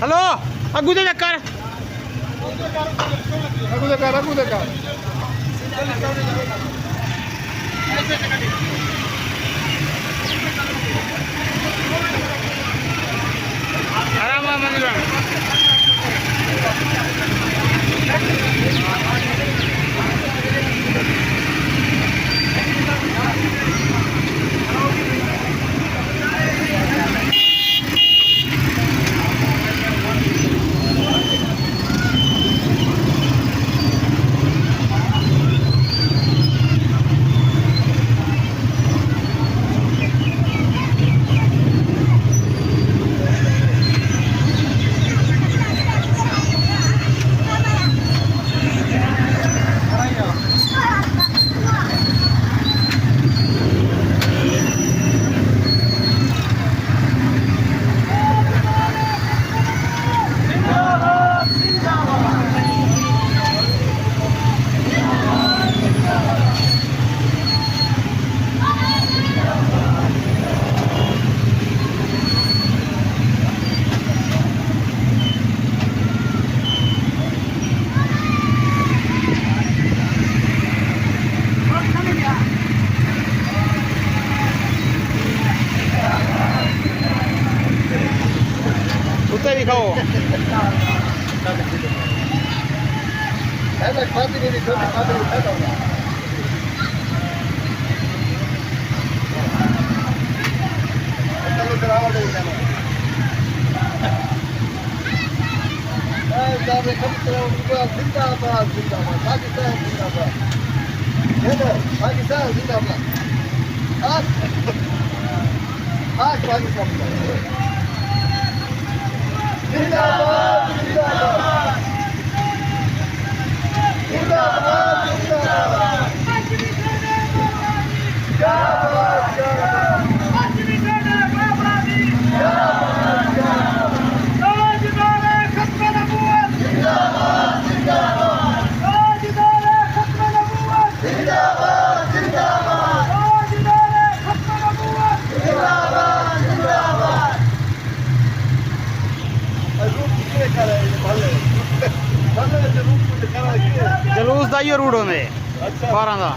hello अगू दे चक्कर अगू दे कर आराम मंदिर उत्ते भी खाओ ऐसा खाती नहीं छोटी खाती नहीं खाता हूँ चलो कराओ दे जाना साहब ने कब कराओ जिंदाबाद जिंदाबाद पाकिस्तान जिंदाबाद है ना पाकिस्तान जिंदाबाद आज पाकिस्तान जिंदाबाद जिंदाबाद जिंदाबाद जिंदाबाद जलूस का ही रूट होंगे 12 का